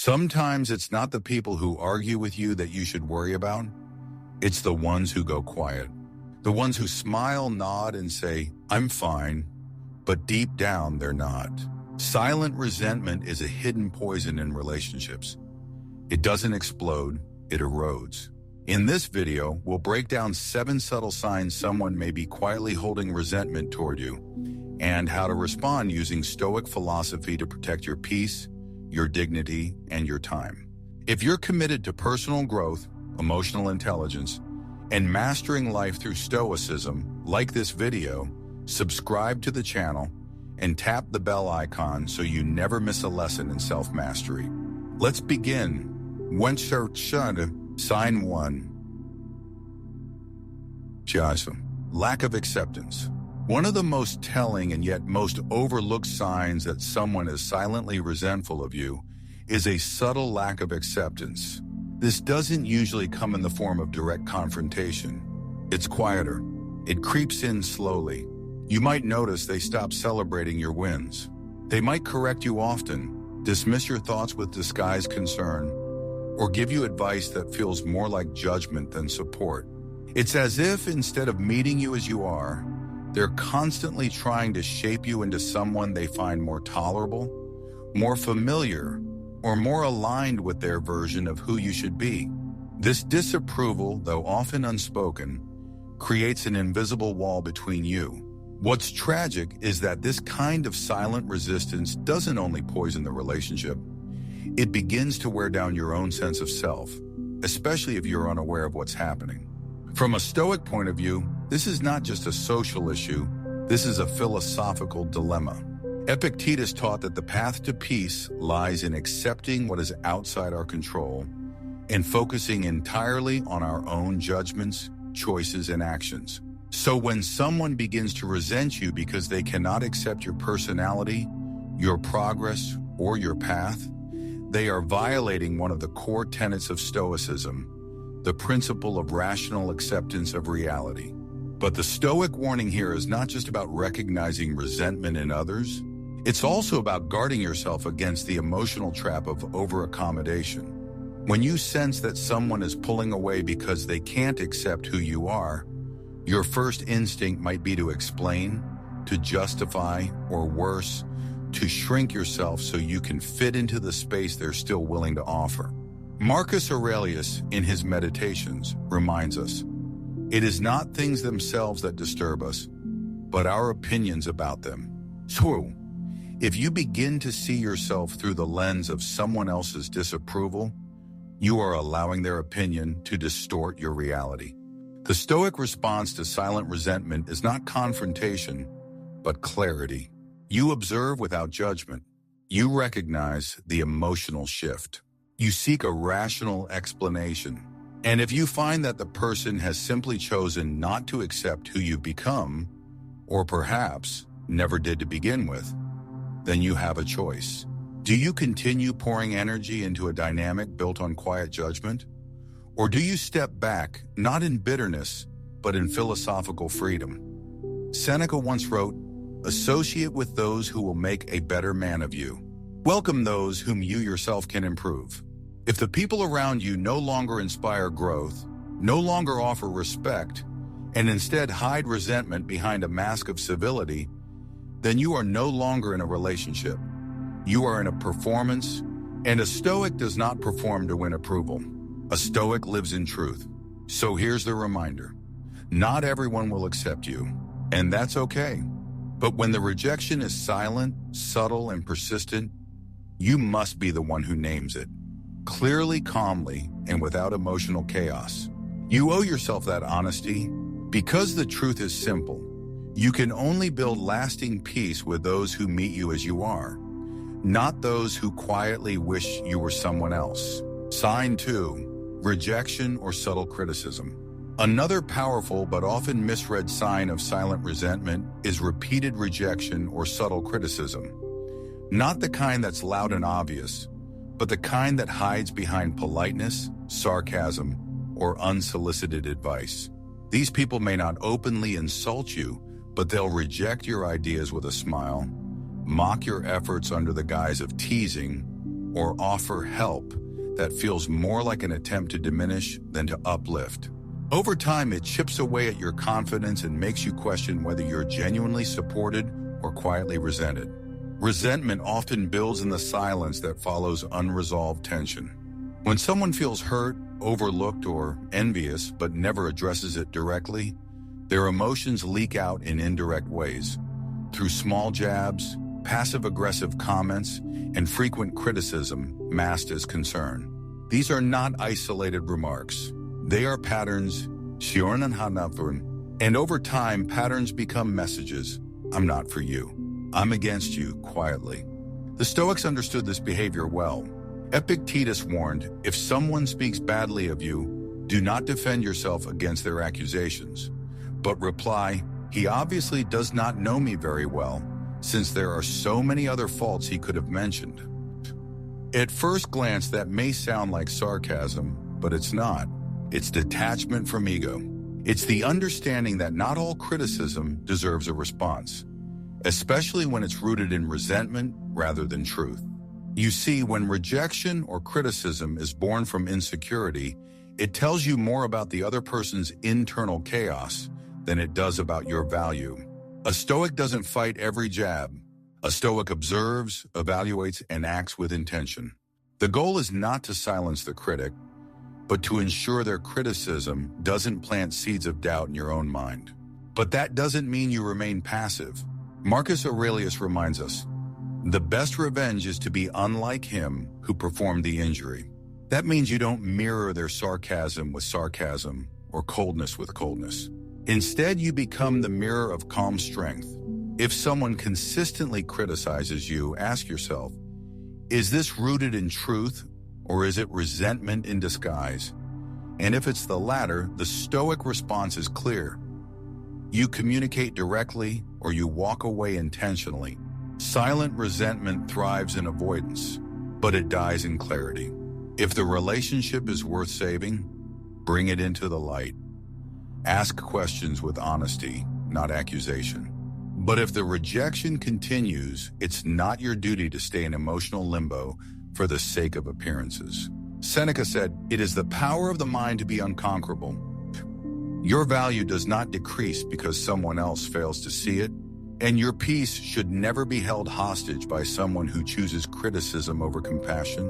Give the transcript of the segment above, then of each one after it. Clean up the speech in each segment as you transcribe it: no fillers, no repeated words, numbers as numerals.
Sometimes it's not the people who argue with you that you should worry about. It's the ones who go quiet. The ones who smile, nod, and say, "I'm fine," but deep down they're not. Silent resentment is a hidden poison in relationships. It doesn't explode, it erodes. In this video, we'll break down 7 subtle signs someone may be quietly holding resentment toward you, and how to respond using Stoic philosophy to protect your peace, your dignity, and your time. If you're committed to personal growth, emotional intelligence, and mastering life through Stoicism, like this video, subscribe to the channel, and tap the bell icon so you never miss a lesson in self-mastery. Let's begin. Sign 1. Lack of acceptance. One of the most telling and yet most overlooked signs that someone is silently resentful of you is a subtle lack of acceptance. This doesn't usually come in the form of direct confrontation. It's quieter. It creeps in slowly. You might notice they stop celebrating your wins. They might correct you often, dismiss your thoughts with disguised concern, or give you advice that feels more like judgment than support. It's as if instead of meeting you as you are, they're constantly trying to shape you into someone they find more tolerable, more familiar, or more aligned with their version of who you should be. This disapproval, though often unspoken, creates an invisible wall between you. What's tragic is that this kind of silent resistance doesn't only poison the relationship, it begins to wear down your own sense of self, especially if you're unaware of what's happening. From a Stoic point of view, this is not just a social issue, this is a philosophical dilemma. Epictetus taught that the path to peace lies in accepting what is outside our control and focusing entirely on our own judgments, choices, and actions. So when someone begins to resent you because they cannot accept your personality, your progress, or your path, they are violating one of the core tenets of Stoicism, the principle of rational acceptance of reality. But the Stoic warning here is not just about recognizing resentment in others, it's also about guarding yourself against the emotional trap of over-accommodation. When you sense that someone is pulling away because they can't accept who you are, your first instinct might be to explain, to justify, or worse, to shrink yourself so you can fit into the space they're still willing to offer. Marcus Aurelius, in his Meditations, reminds us, "It is not things themselves that disturb us, but our opinions about them." So, if you begin to see yourself through the lens of someone else's disapproval, you are allowing their opinion to distort your reality. The Stoic response to silent resentment is not confrontation, but clarity. You observe without judgment. You recognize the emotional shift. You seek a rational explanation. And if you find that the person has simply chosen not to accept who you've become, or perhaps never did to begin with, then you have a choice. Do you continue pouring energy into a dynamic built on quiet judgment? Or do you step back, not in bitterness, but in philosophical freedom? Seneca once wrote, "Associate with those who will make a better man of you. Welcome those whom you yourself can improve." If the people around you no longer inspire growth, no longer offer respect, and instead hide resentment behind a mask of civility, then you are no longer in a relationship. You are in a performance, and a Stoic does not perform to win approval. A Stoic lives in truth. So here's the reminder. Not everyone will accept you, and that's okay. But when the rejection is silent, subtle, and persistent, you must be the one who names it. Clearly, calmly, and without emotional chaos. You owe yourself that honesty. Because the truth is simple, you can only build lasting peace with those who meet you as you are, not those who quietly wish you were someone else. Sign 2. Rejection or subtle criticism. Another powerful but often misread sign of silent resentment is repeated rejection or subtle criticism. Not the kind that's loud and obvious, but the kind that hides behind politeness, sarcasm, or unsolicited advice. These people may not openly insult you, but they'll reject your ideas with a smile, mock your efforts under the guise of teasing, or offer help that feels more like an attempt to diminish than to uplift. Over time, it chips away at your confidence and makes you question whether you're genuinely supported or quietly resented. Resentment often builds in the silence that follows unresolved tension. When someone feels hurt, overlooked, or envious but never addresses it directly, their emotions leak out in indirect ways. Through small jabs, passive-aggressive comments, and frequent criticism masked as concern. These are not isolated remarks. They are patterns, and over time, patterns become messages. I'm not for you. I'm against you, quietly. The Stoics understood this behavior well. Epictetus warned, if someone speaks badly of you, do not defend yourself against their accusations, but reply, he obviously does not know me very well, since there are so many other faults he could have mentioned. At first glance, that may sound like sarcasm, but it's not. It's detachment from ego. It's the understanding that not all criticism deserves a response, especially when it's rooted in resentment rather than truth. You see, when rejection or criticism is born from insecurity, it tells you more about the other person's internal chaos than it does about your value. A Stoic doesn't fight every jab. A Stoic observes, evaluates, and acts with intention. The goal is not to silence the critic, but to ensure their criticism doesn't plant seeds of doubt in your own mind. But that doesn't mean you remain passive. Marcus Aurelius reminds us, the best revenge is to be unlike him who performed the injury. That means you don't mirror their sarcasm with sarcasm or coldness with coldness. Instead, you become the mirror of calm strength. If someone consistently criticizes you, ask yourself, is this rooted in truth or is it resentment in disguise? And if it's the latter, the Stoic response is clear. You communicate directly or you walk away intentionally. Silent resentment thrives in avoidance, but it dies in clarity. If the relationship is worth saving, bring it into the light. Ask questions with honesty, not accusation. But if the rejection continues, it's not your duty to stay in emotional limbo for the sake of appearances. Seneca said, "It is the power of the mind to be unconquerable." Your value does not decrease because someone else fails to see it, and your peace should never be held hostage by someone who chooses criticism over compassion.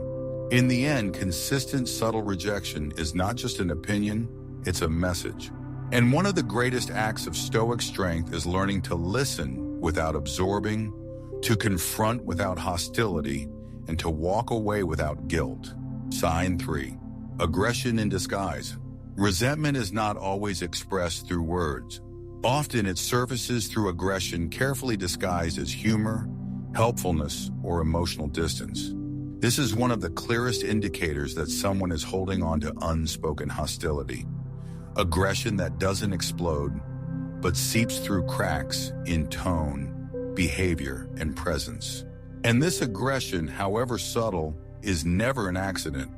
In the end, consistent, subtle rejection is not just an opinion, it's a message. And one of the greatest acts of Stoic strength is learning to listen without absorbing, to confront without hostility, and to walk away without guilt. Sign 3. Aggression in disguise. Resentment is not always expressed through words. Often it surfaces through aggression carefully disguised as humor, helpfulness, or emotional distance. This is one of the clearest indicators that someone is holding on to unspoken hostility. Aggression that doesn't explode, but seeps through cracks in tone, behavior, and presence. And this aggression, however subtle, is never an accident.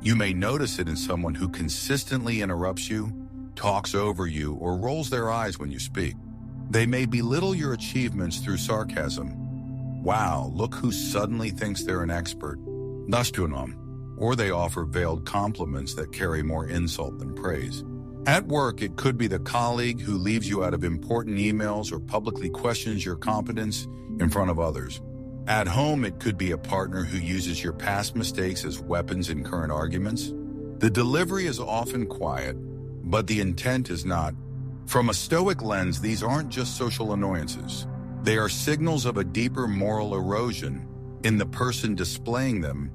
You may notice it in someone who consistently interrupts you, talks over you, or rolls their eyes when you speak. They may belittle your achievements through sarcasm. Wow, look who suddenly thinks they're an expert. Or they offer veiled compliments that carry more insult than praise. At work, it could be the colleague who leaves you out of important emails or publicly questions your competence in front of others. At home, it could be a partner who uses your past mistakes as weapons in current arguments. The delivery is often quiet, but the intent is not. From a Stoic lens, these aren't just social annoyances. They are signals of a deeper moral erosion in the person displaying them,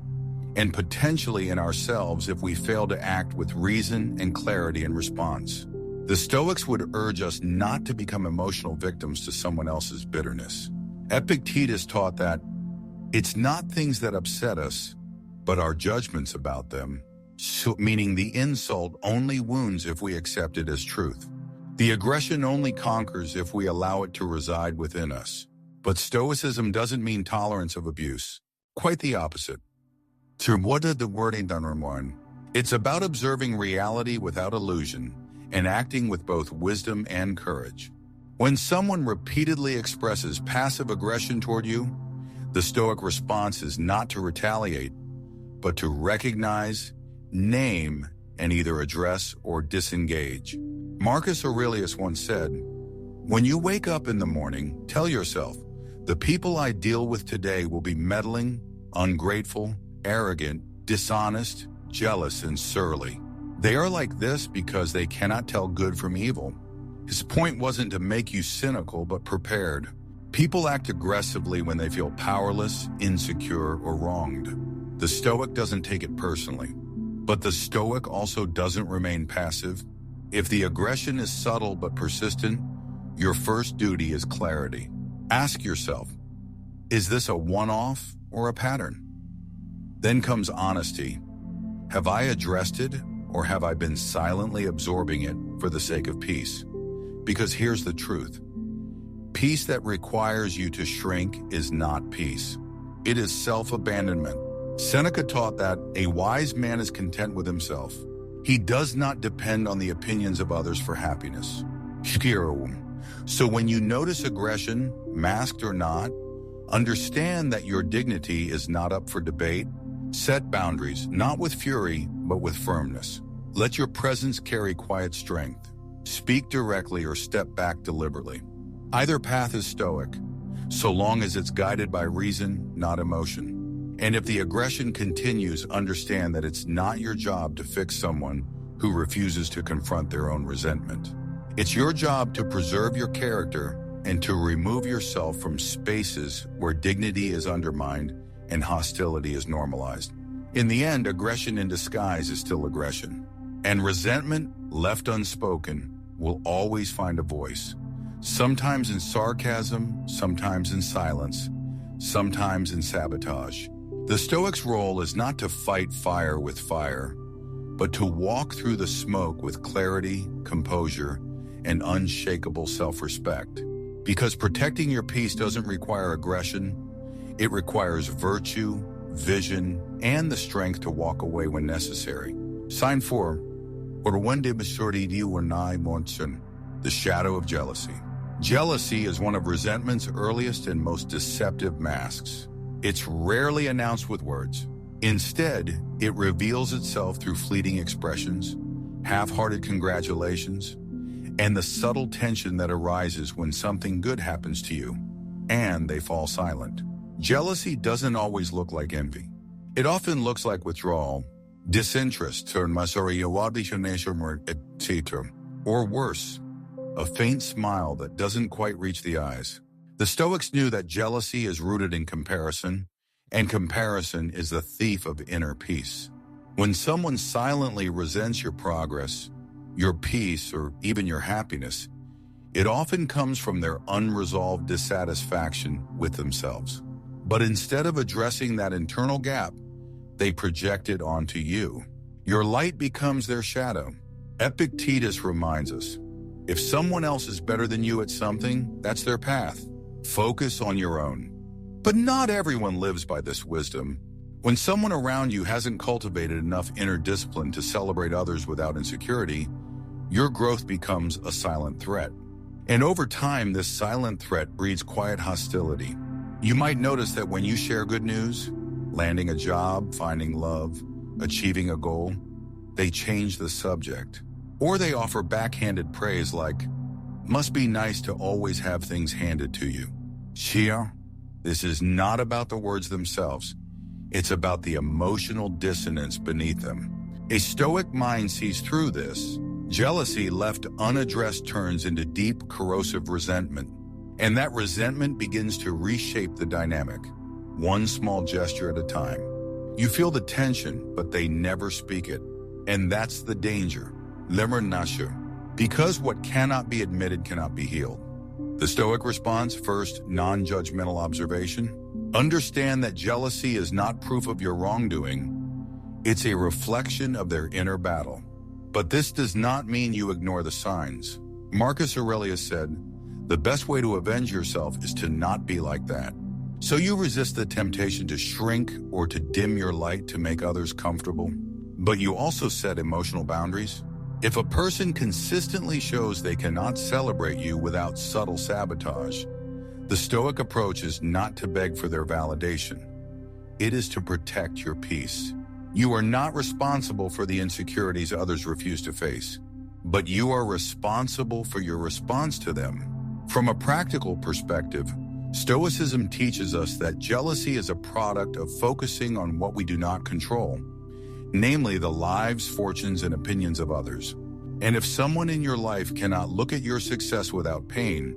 and potentially in ourselves if we fail to act with reason and clarity in response. The Stoics would urge us not to become emotional victims to someone else's bitterness. Epictetus taught that it's not things that upset us, but our judgments about them, meaning the insult only wounds if we accept it as truth. The aggression only conquers if we allow it to reside within us. But Stoicism doesn't mean tolerance of abuse. Quite the opposite. It's about observing reality without illusion and acting with both wisdom and courage. When someone repeatedly expresses passive aggression toward you, the Stoic response is not to retaliate, but to recognize, name, and either address or disengage. Marcus Aurelius once said, "When you wake up in the morning, tell yourself, the people I deal with today will be meddling, ungrateful, arrogant, dishonest, jealous, and surly. They are like this because they cannot tell good from evil." His point wasn't to make you cynical, but prepared. People act aggressively when they feel powerless, insecure, or wronged. The Stoic doesn't take it personally. But the Stoic also doesn't remain passive. If the aggression is subtle but persistent, your first duty is clarity. Ask yourself, is this a one-off or a pattern? Then comes honesty. Have I addressed it, or have I been silently absorbing it for the sake of peace? Because here's the truth. Peace that requires you to shrink is not peace. It is self-abandonment. Seneca taught that a wise man is content with himself. He does not depend on the opinions of others for happiness. So when you notice aggression, masked or not, understand that your dignity is not up for debate. Set boundaries, not with fury, but with firmness. Let your presence carry quiet strength. Speak directly or step back deliberately. Either path is Stoic, so long as it's guided by reason, not emotion. And if the aggression continues, understand that it's not your job to fix someone who refuses to confront their own resentment. It's your job to preserve your character and to remove yourself from spaces where dignity is undermined and hostility is normalized. In the end, aggression in disguise is still aggression. And resentment, left unspoken, will always find a voice. Sometimes in sarcasm, sometimes in silence, sometimes in sabotage. The Stoic's role is not to fight fire with fire, but to walk through the smoke with clarity, composure, and unshakable self-respect. Because protecting your peace doesn't require aggression, it requires virtue, vision, and the strength to walk away when necessary. Sign 4. The shadow of jealousy. Jealousy is one of resentment's earliest and most deceptive masks. It's rarely announced with words. Instead, it reveals itself through fleeting expressions, half-hearted congratulations, and the subtle tension that arises when something good happens to you, and they fall silent. Jealousy doesn't always look like envy. It often looks like withdrawal, disinterest, or worse, a faint smile that doesn't quite reach the eyes. The Stoics knew that jealousy is rooted in comparison, and comparison is the thief of inner peace. When someone silently resents your progress, your peace, or even your happiness, it often comes from their unresolved dissatisfaction with themselves. But instead of addressing that internal gap, they project it onto you. Your light becomes their shadow. Epictetus reminds us, if someone else is better than you at something, that's their path. Focus on your own. But not everyone lives by this wisdom. When someone around you hasn't cultivated enough inner discipline to celebrate others without insecurity, your growth becomes a silent threat. And over time, this silent threat breeds quiet hostility. You might notice that when you share good news, landing a job, finding love, achieving a goal, they change the subject. Or they offer backhanded praise like, "Must be nice to always have things handed to you." Shia, this is not about the words themselves. It's about the emotional dissonance beneath them. A Stoic mind sees through this. Jealousy left unaddressed turns into deep, corrosive resentment. And that resentment begins to reshape the dynamic, one small gesture at a time. You feel the tension, but they never speak it. And that's the danger. Lemmer nasher. Because what cannot be admitted cannot be healed. The Stoic response, first, non-judgmental observation. Understand that jealousy is not proof of your wrongdoing. It's a reflection of their inner battle. But this does not mean you ignore the signs. Marcus Aurelius said, "The best way to avenge yourself is to not be like that." So you resist the temptation to shrink or to dim your light to make others comfortable. But you also set emotional boundaries. If a person consistently shows they cannot celebrate you without subtle sabotage, the Stoic approach is not to beg for their validation. It is to protect your peace. You are not responsible for the insecurities others refuse to face, but you are responsible for your response to them. From a practical perspective, Stoicism teaches us that jealousy is a product of focusing on what we do not control, namely the lives, fortunes, and opinions of others. And if someone in your life cannot look at your success without pain,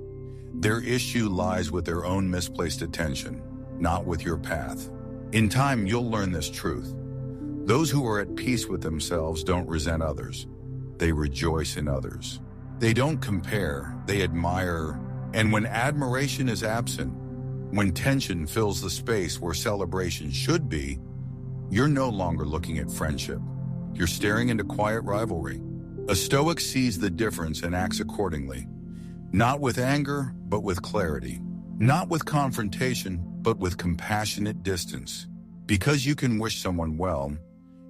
their issue lies with their own misplaced attention, not with your path. In time, you'll learn this truth. Those who are at peace with themselves don't resent others. They rejoice in others. They don't compare, they admire. And when admiration is absent, when tension fills the space where celebration should be, you're no longer looking at friendship. You're staring into quiet rivalry. A Stoic sees the difference and acts accordingly. Not with anger, but with clarity. Not with confrontation, but with compassionate distance. Because you can wish someone well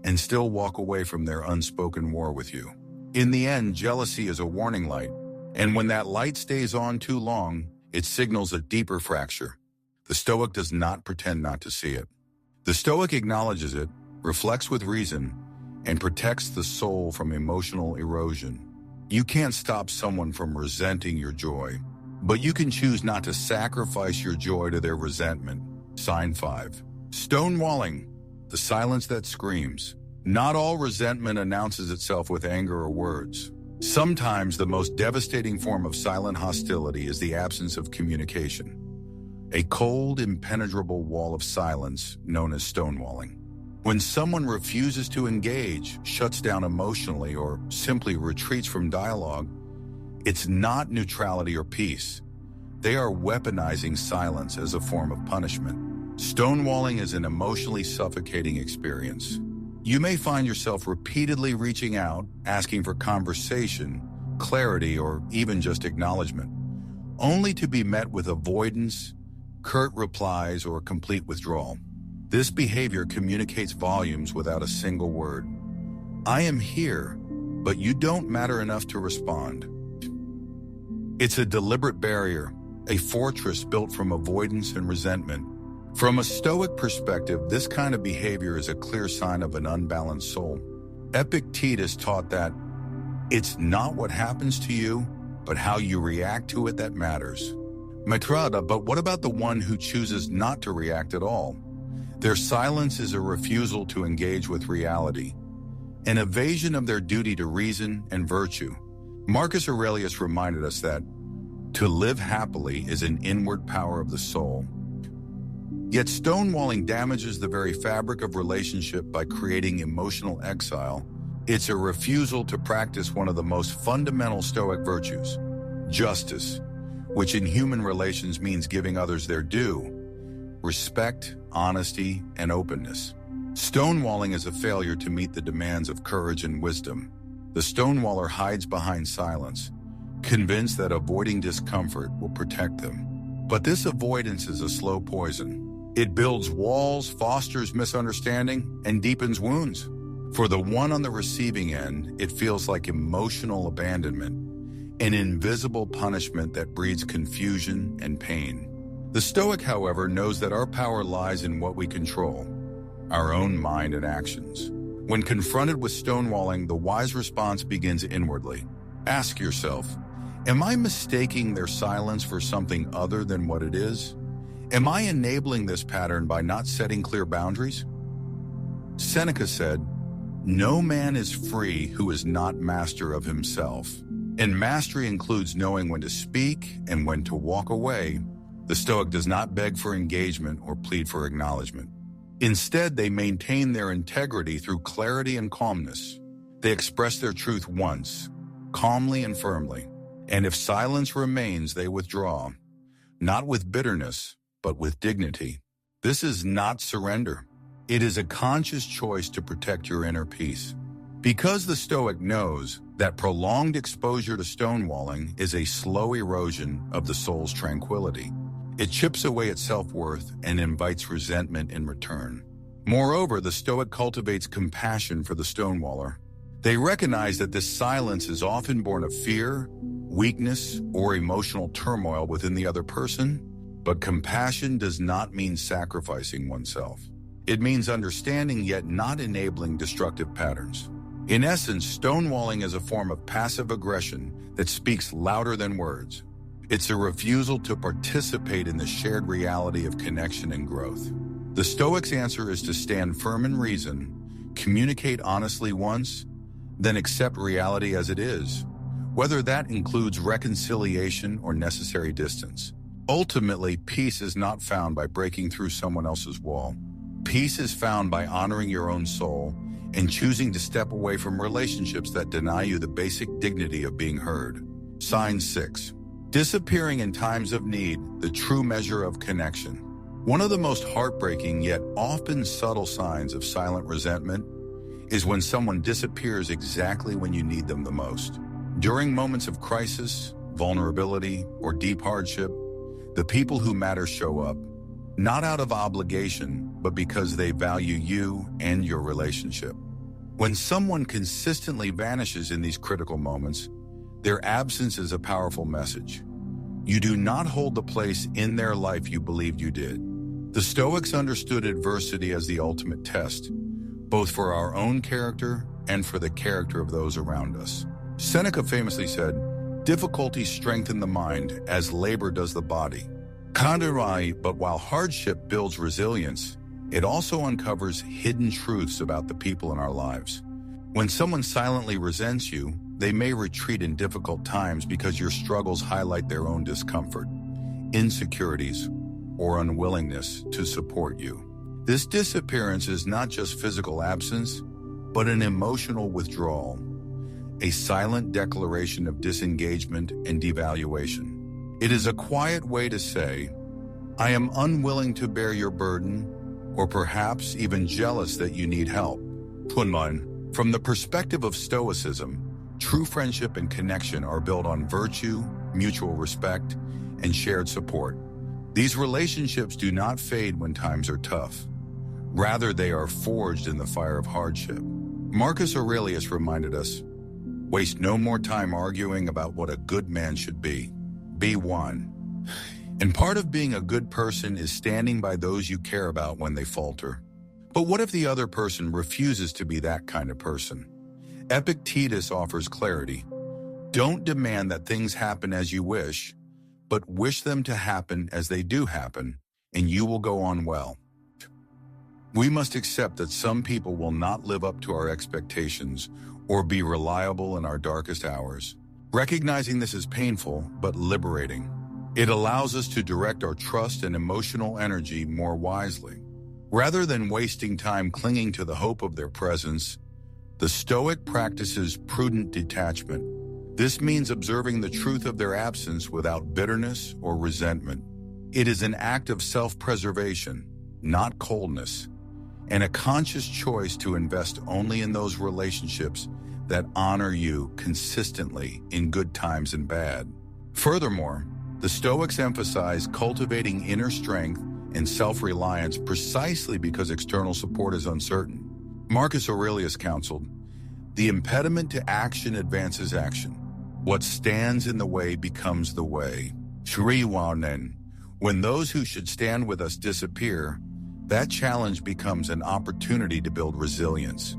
and still walk away from their unspoken war with you. In the end, jealousy is a warning light. And when that light stays on too long, it signals a deeper fracture. The Stoic does not pretend not to see it. The Stoic acknowledges it, reflects with reason, and protects the soul from emotional erosion. You can't stop someone from resenting your joy, but you can choose not to sacrifice your joy to their resentment. Sign 5. Stonewalling, the silence that screams. Not all resentment announces itself with anger or words. Sometimes the most devastating form of silent hostility is the absence of communication. A cold, impenetrable wall of silence known as stonewalling. When someone refuses to engage, shuts down emotionally, or simply retreats from dialogue, it's not neutrality or peace. They are weaponizing silence as a form of punishment. Stonewalling is an emotionally suffocating experience. You may find yourself repeatedly reaching out, asking for conversation, clarity, or even just acknowledgement, only to be met with avoidance, curt replies, or complete withdrawal. This behavior communicates volumes without a single word. I am here, but you don't matter enough to respond. It's a deliberate barrier, a fortress built from avoidance and resentment. From a Stoic perspective, this kind of behavior is a clear sign of an unbalanced soul. Epictetus taught that it's not what happens to you, but how you react to it that matters. Matrada, but what about the one who chooses not to react at all? Their silence is a refusal to engage with reality, an evasion of their duty to reason and virtue. Marcus Aurelius reminded us that to live happily is an inward power of the soul. Yet stonewalling damages the very fabric of relationship by creating emotional exile. It's a refusal to practice one of the most fundamental Stoic virtues, justice, which in human relations means giving others their due, respect, honesty, and openness. Stonewalling is a failure to meet the demands of courage and wisdom. The stonewaller hides behind silence, convinced that avoiding discomfort will protect them. But this avoidance is a slow poison. It builds walls, fosters misunderstanding, and deepens wounds. For the one on the receiving end, it feels like emotional abandonment, an invisible punishment that breeds confusion and pain. The Stoic, however, knows that our power lies in what we control, our own mind and actions. When confronted with stonewalling, the wise response begins inwardly. Ask yourself, am I mistaking their silence for something other than what it is? Am I enabling this pattern by not setting clear boundaries? Seneca said, "No man is free who is not master of himself." And mastery includes knowing when to speak and when to walk away. The Stoic does not beg for engagement or plead for acknowledgement. Instead, they maintain their integrity through clarity and calmness. They express their truth once, calmly and firmly. And if silence remains, they withdraw, not with bitterness, but with dignity. This is not surrender. It is a conscious choice to protect your inner peace. Because the Stoic knows that prolonged exposure to stonewalling is a slow erosion of the soul's tranquility. It chips away at self-worth and invites resentment in return. Moreover, the Stoic cultivates compassion for the stonewaller. They recognize that this silence is often born of fear, weakness, or emotional turmoil within the other person, but compassion does not mean sacrificing oneself. It means understanding yet not enabling destructive patterns. In essence, stonewalling is a form of passive aggression that speaks louder than words. It's a refusal to participate in the shared reality of connection and growth. The Stoics' answer is to stand firm in reason, communicate honestly once, then accept reality as it is, whether that includes reconciliation or necessary distance. Ultimately, peace is not found by breaking through someone else's wall. Peace is found by honoring your own soul and choosing to step away from relationships that deny you the basic dignity of being heard. Sign 6. Disappearing in times of need, the true measure of connection. One of the most heartbreaking yet often subtle signs of silent resentment is when someone disappears exactly when you need them the most. During moments of crisis, vulnerability, or deep hardship, the people who matter show up, not out of obligation, but because they value you and your relationship. When someone consistently vanishes in these critical moments, their absence is a powerful message. You do not hold the place in their life you believed you did. The Stoics understood adversity as the ultimate test, both for our own character and for the character of those around us. Seneca famously said, "Difficulties strengthen the mind as labor does the body." Conderai, but while hardship builds resilience, it also uncovers hidden truths about the people in our lives. When someone silently resents you, they may retreat in difficult times because your struggles highlight their own discomfort, insecurities, or unwillingness to support you. This disappearance is not just physical absence, but an emotional withdrawal, a silent declaration of disengagement and devaluation. It is a quiet way to say, "I am unwilling to bear your burden," or perhaps even jealous that you need help. From the perspective of Stoicism, true friendship and connection are built on virtue, mutual respect, and shared support. These relationships do not fade when times are tough. Rather, they are forged in the fire of hardship. Marcus Aurelius reminded us, "Waste no more time arguing about what a good man should be. Be one." And part of being a good person is standing by those you care about when they falter. But what if the other person refuses to be that kind of person? Epictetus offers clarity. Don't demand that things happen as you wish, but wish them to happen as they do happen, and you will go on well. We must accept that some people will not live up to our expectations or be reliable in our darkest hours. Recognizing this is painful, but liberating. It allows us to direct our trust and emotional energy more wisely. Rather than wasting time clinging to the hope of their presence, the Stoic practices prudent detachment. This means observing the truth of their absence without bitterness or resentment. It is an act of self-preservation, not coldness, and a conscious choice to invest only in those relationships that honor you consistently in good times and bad. Furthermore, the Stoics emphasize cultivating inner strength and self-reliance precisely because external support is uncertain. Marcus Aurelius counseled, "The impediment to action advances action. What stands in the way becomes the way." When those who should stand with us disappear, that challenge becomes an opportunity to build resilience,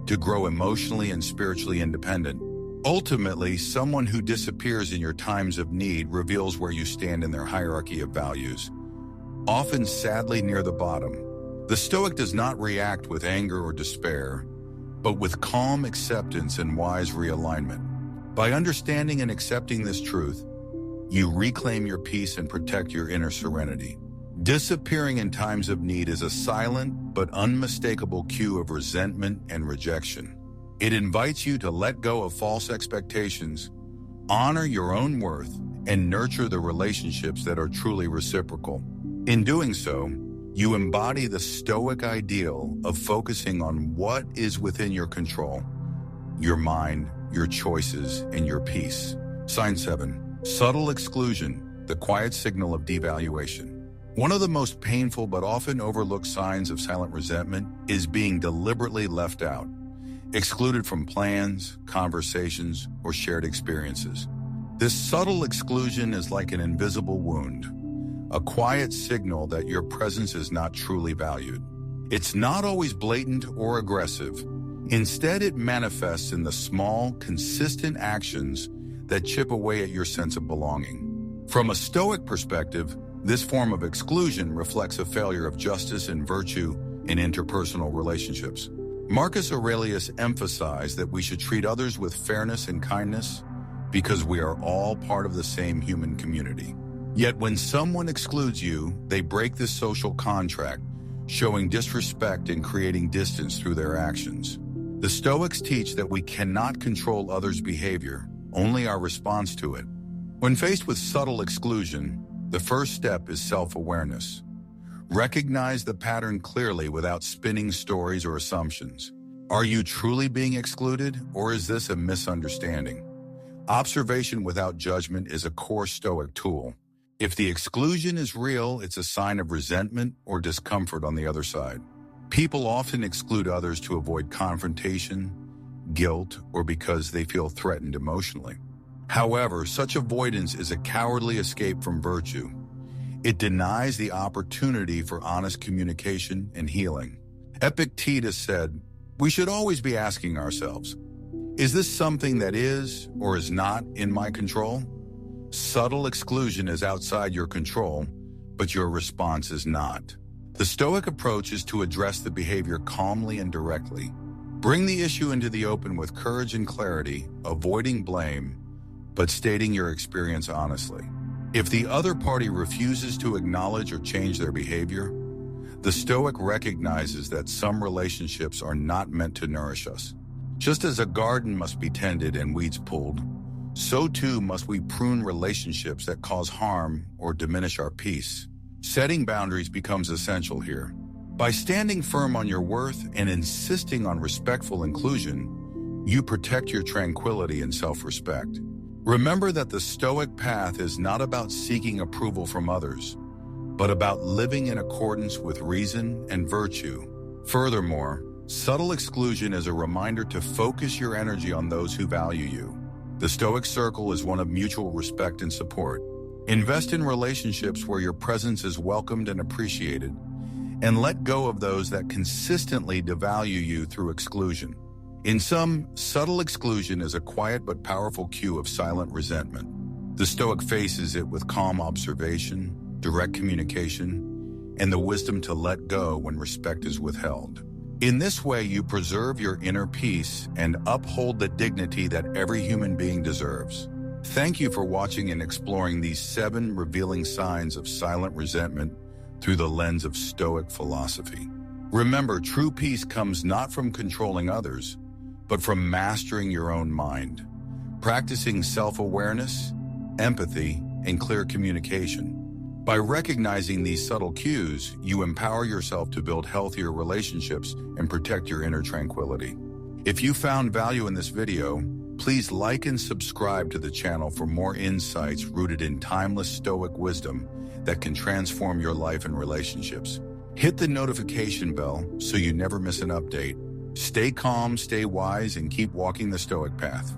to grow emotionally and spiritually independent. Ultimately, someone who disappears in your times of need reveals where you stand in their hierarchy of values, often sadly near the bottom. The Stoic does not react with anger or despair, but with calm acceptance and wise realignment. By understanding and accepting this truth, you reclaim your peace and protect your inner serenity. Disappearing in times of need is a silent but unmistakable cue of resentment and rejection. It invites you to let go of false expectations, honor your own worth, and nurture the relationships that are truly reciprocal. In doing so, you embody the Stoic ideal of focusing on what is within your control: your mind, your choices, and your peace. Sign 7. Subtle exclusion, the quiet signal of devaluation. One of the most painful but often overlooked signs of silent resentment is being deliberately left out, excluded from plans, conversations, or shared experiences. This subtle exclusion is like an invisible wound, a quiet signal that your presence is not truly valued. It's not always blatant or aggressive. Instead, it manifests in the small, consistent actions that chip away at your sense of belonging. From a Stoic perspective, this form of exclusion reflects a failure of justice and virtue in interpersonal relationships. Marcus Aurelius emphasized that we should treat others with fairness and kindness because we are all part of the same human community. Yet when someone excludes you, they break this social contract, showing disrespect and creating distance through their actions. The Stoics teach that we cannot control others' behavior, only our response to it. When faced with subtle exclusion, the first step is self-awareness. Recognize the pattern clearly without spinning stories or assumptions. Are you truly being excluded, or is this a misunderstanding? Observation without judgment is a core Stoic tool. If the exclusion is real, it's a sign of resentment or discomfort on the other side. People often exclude others to avoid confrontation, guilt, or because they feel threatened emotionally. However, such avoidance is a cowardly escape from virtue. It denies the opportunity for honest communication and healing. Epictetus said, "We should always be asking ourselves, is this something that is or is not in my control?" Subtle exclusion is outside your control, but your response is not. The Stoic approach is to address the behavior calmly and directly. Bring the issue into the open with courage and clarity, avoiding blame, but stating your experience honestly. If the other party refuses to acknowledge or change their behavior, the Stoic recognizes that some relationships are not meant to nourish us. Just as a garden must be tended and weeds pulled, so too must we prune relationships that cause harm or diminish our peace. Setting boundaries becomes essential here. By standing firm on your worth and insisting on respectful inclusion, you protect your tranquility and self-respect. Remember that the Stoic path is not about seeking approval from others, but about living in accordance with reason and virtue. Furthermore, subtle exclusion is a reminder to focus your energy on those who value you. The Stoic circle is one of mutual respect and support. Invest in relationships where your presence is welcomed and appreciated, and let go of those that consistently devalue you through exclusion. In sum, subtle exclusion is a quiet but powerful cue of silent resentment. The Stoic faces it with calm observation, direct communication, and the wisdom to let go when respect is withheld. In this way, you preserve your inner peace and uphold the dignity that every human being deserves. Thank you for watching and exploring these 7 revealing signs of silent resentment through the lens of Stoic philosophy. Remember, true peace comes not from controlling others, but from mastering your own mind, practicing self-awareness, empathy, and clear communication. By recognizing these subtle cues, you empower yourself to build healthier relationships and protect your inner tranquility. If you found value in this video, please like and subscribe to the channel for more insights rooted in timeless Stoic wisdom that can transform your life and relationships. Hit the notification bell so you never miss an update. Stay calm, stay wise, and keep walking the Stoic path.